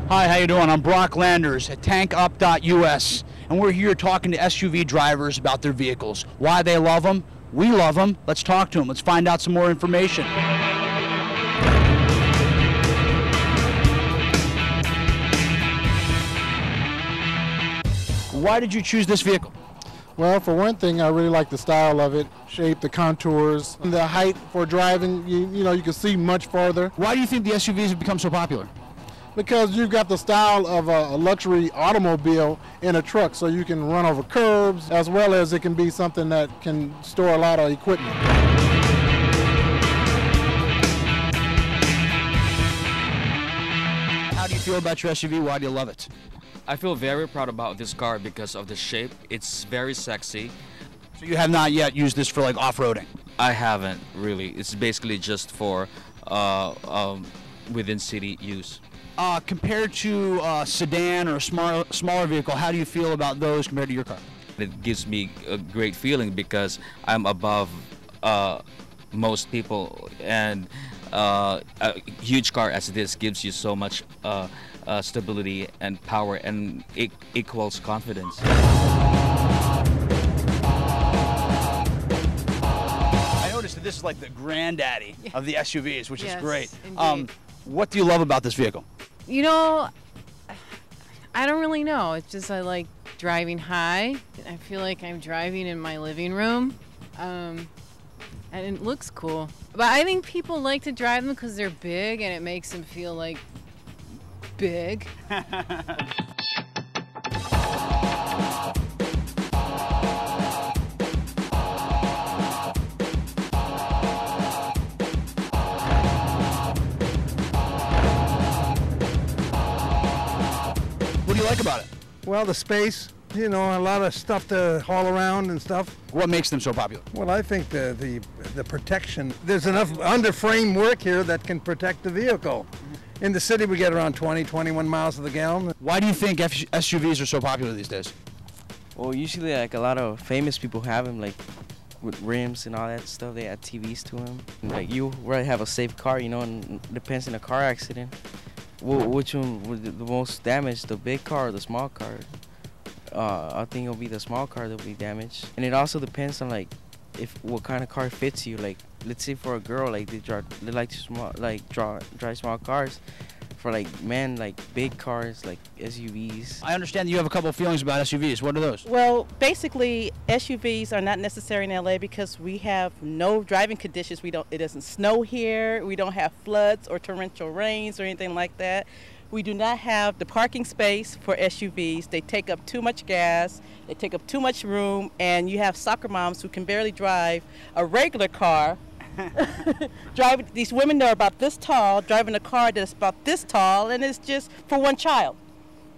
Hi, how you doing? I'm Brock Landers at tankup.us, and we're here talking to SUV drivers about their vehicles. Why they love them? We love them. Let's talk to them. Let's find out some more information. Why did you choose this vehicle? Well, for one thing, I really like the style of it, shape, the contours, and the height for driving. You know, you can see much farther. Why do you think the SUVs have become so popular? Because you've got the style of a luxury automobile in a truck, so you can run over curbs, as well as it can be something that can store a lot of equipment. How do you feel about your SUV? Why do you love it? I feel very proud about this car because of the shape. It's very sexy. So you have not yet used this for like off-roading? I haven't really. It's basically just for within city use. Compared to a sedan or a smaller vehicle, how do you feel about those compared to your car? It gives me a great feeling because I'm above most people, and a huge car as this gives you so much stability and power, and it equals confidence. I noticed that this is like the granddaddy of the SUVs, which is great. What do you love about this vehicle? You know, I don't really know. It's just I like driving high. I feel like I'm driving in my living room. And it looks cool. But I think people like to drive them because they're big and it makes them feel like big. What do you like about it? Well, the space, you know, a lot of stuff to haul around and stuff. What makes them so popular? Well, I think the protection, there's enough underframe work here that can protect the vehicle. In the city, we get around 21 miles to the gallon. Why do you think SUVs are so popular these days? Well, usually like a lot of famous people have them, like with rims and all that stuff. They add TVs to them. Like you rather have a safe car, you know, and it depends on a car accident. Which one would the most damaged, the big car or the small car? I think it'll be the small car that'll be damaged. And it also depends on like what kind of car fits you. Like let's say for a girl, like they like drive small cars. For like men, like big cars, like SUVs. I understand that you have a couple of feelings about SUVs. What are those? Well, basically, SUVs are not necessary in LA because we have no driving conditions. It doesn't snow here. We don't have floods or torrential rains or anything like that. We do not have the parking space for SUVs. They take up too much gas. They take up too much room, and you have soccer moms who can barely drive a regular car. Driving these women that are about this tall, driving a car that's about this tall, and it's just for one child,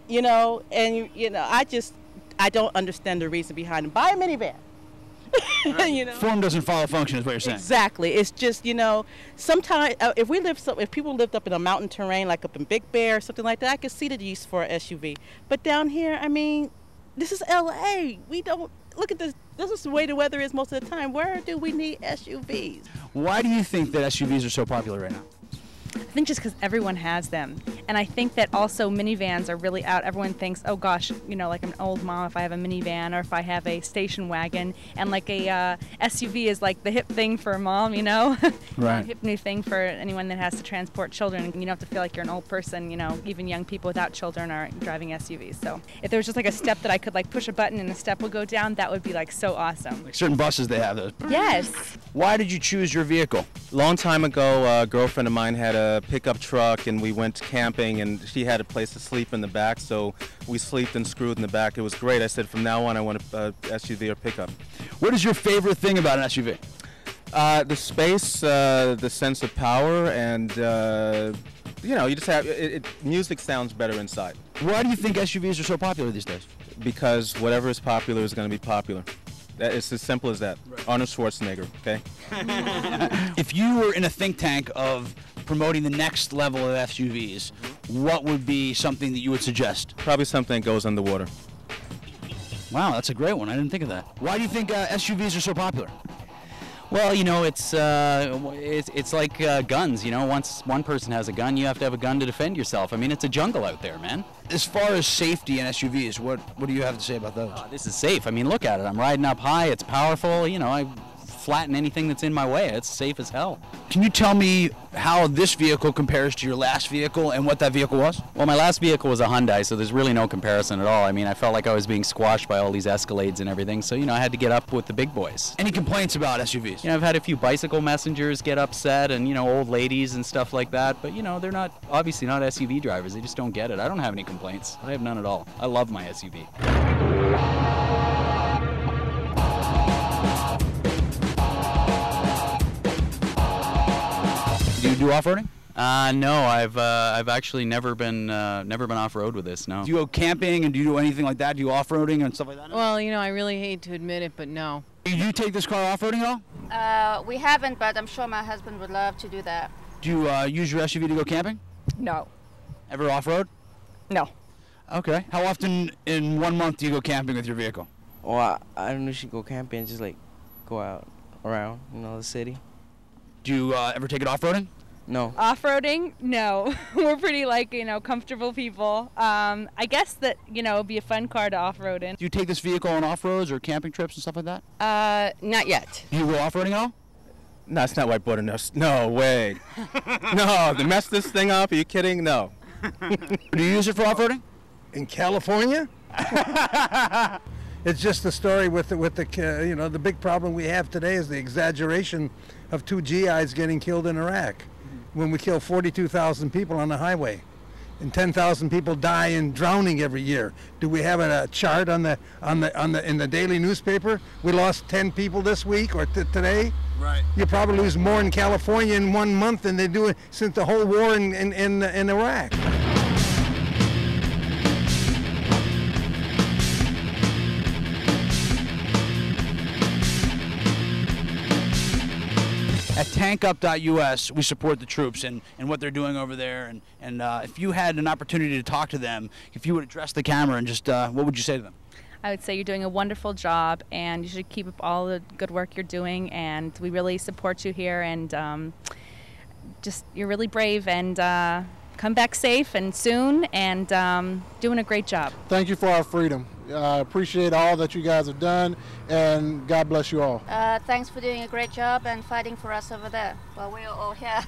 you know. And you know, I don't understand the reason behind it. Buy a minivan. You know, form doesn't follow function, is what you're saying. Exactly. It's just, you know, sometimes if people lived up in a mountain terrain, like up in Big Bear or something like that, I could see the use for an SUV. But down here, I mean, this is LA. We don't. Look at this. This is the way the weather is most of the time. Where do we need SUVs? Why do you think that SUVs are so popular right now? I think just because everyone has them. And I think that also minivans are really out. Everyone thinks, oh gosh, you know, like I'm an old mom if I have a minivan or if I have a station wagon. And like a SUV is like the hip thing for a mom, you know? Right. Hip new thing for anyone that has to transport children. You don't have to feel like you're an old person, you know, even young people without children are driving SUVs. So if there was just like a step that I could like push a button and the step would go down, that would be like so awesome. Like certain buses, they have those. Yes. Why did you choose your vehicle? Long time ago, a girlfriend of mine had a pickup truck and we went camping and she had a place to sleep in the back, so we slept and screwed in the back. It was great. I said from now on I want a SUV or pickup. What is your favorite thing about an SUV? The space, the sense of power, and you know, you just have music sounds better inside. Why do you think SUVs are so popular these days? Because whatever is popular is going to be popular. It's as simple as that. Right. Arnold Schwarzenegger, okay? If you were in a think tank of promoting the next level of SUVs, what would be something that you would suggest? Probably something that goes underwater. Wow, that's a great one. I didn't think of that. Why do you think SUVs are so popular? Well, you know, it's like guns. You know, once one person has a gun, you have to have a gun to defend yourself. I mean, it's a jungle out there, man. As far as safety in SUVs, what do you have to say about those? This is safe. I mean, look at it. I'm riding up high. It's powerful. You know, I flatten anything that's in my way. It's safe as hell. Can you tell me how this vehicle compares to your last vehicle and what that vehicle was? Well, my last vehicle was a Hyundai, so there's really no comparison at all. I mean, I felt like I was being squashed by all these Escalades and everything, so, you know, I had to get up with the big boys. Any complaints about SUVs? You know, I've had a few bicycle messengers get upset and, you know, old ladies and stuff like that, but, you know, they're not, obviously not SUV drivers. They just don't get it. I don't have any complaints. I have none at all. I love my SUV. Do you do off-roading? No, I've actually never been off-road with this. No. Do you go camping and do you do anything like that? Do you off-roading and stuff like that? Well, you know, I really hate to admit it, but no. Do you take this car off-roading at all? We haven't, but I'm sure my husband would love to do that. Do you use your SUV to go camping? No. Ever off-road? No. Okay. How often in 1 month do you go camping with your vehicle? Well, I don't usually go camping, just like go out around, you know, the city. Do you ever take it off-roading? No. Off-roading? No. We're pretty, like, you know, comfortable people. I guess that, you know, it'd be a fun car to off-road in. Do you take this vehicle on off-roads or camping trips and stuff like that? Not yet. Do you go off-roading at all? No, it's not white border. No way. No, to mess this thing up? Are you kidding? No. Do you use it for off-roading? In California? It's just the story with the you know, the big problem we have today is the exaggeration of 2 GIs getting killed in Iraq, when we kill 42,000 people on the highway, and 10,000 people die in drowning every year. Do we have a chart in the daily newspaper? We lost 10 people this week or today. Right. You probably lose more in California in 1 month than they do since the whole war in Iraq. At tankup.us, we support the troops and what they're doing over there. And if you had an opportunity to talk to them, if you would address the camera and just, what would you say to them? I would say you're doing a wonderful job, and you should keep up all the good work you're doing, and we really support you here, and just, you're really brave, and come back safe and soon, and doing a great job. Thank you for our freedom. I appreciate all that you guys have done, and God bless you all. Thanks for doing a great job and fighting for us over there while we're all here.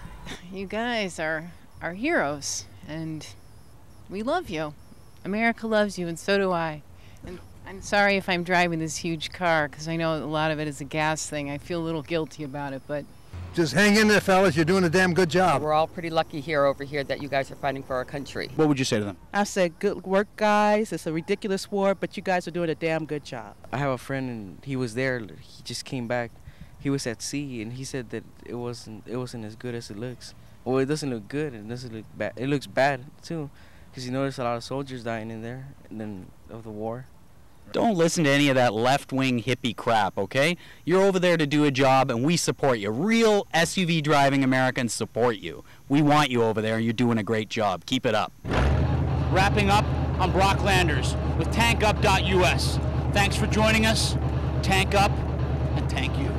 You guys are our heroes, and we love you. America loves you, and so do I. And I'm sorry if I'm driving this huge car, because I know a lot of it is a gas thing. I feel a little guilty about it, but Just hang in there, fellas. You're doing a damn good job. We're all pretty lucky over here that you guys are fighting for our country. What would you say to them? I said, good work, guys. It's a ridiculous war, but you guys are doing a damn good job. I have a friend, and he was there. He just came back. He was at sea, and he said that it wasn't as good as it looks. Well, it doesn't look good. It doesn't look bad. It looks bad too, because you notice a lot of soldiers dying in there, and then of the war. Don't listen to any of that left-wing hippie crap, okay? You're over there to do a job, and we support you. Real SUV driving Americans support you. We want you over there, and you're doing a great job. Keep it up. Wrapping up, I'm Brock Landers with tankup.us. Thanks for joining us. Tank up, and tank you.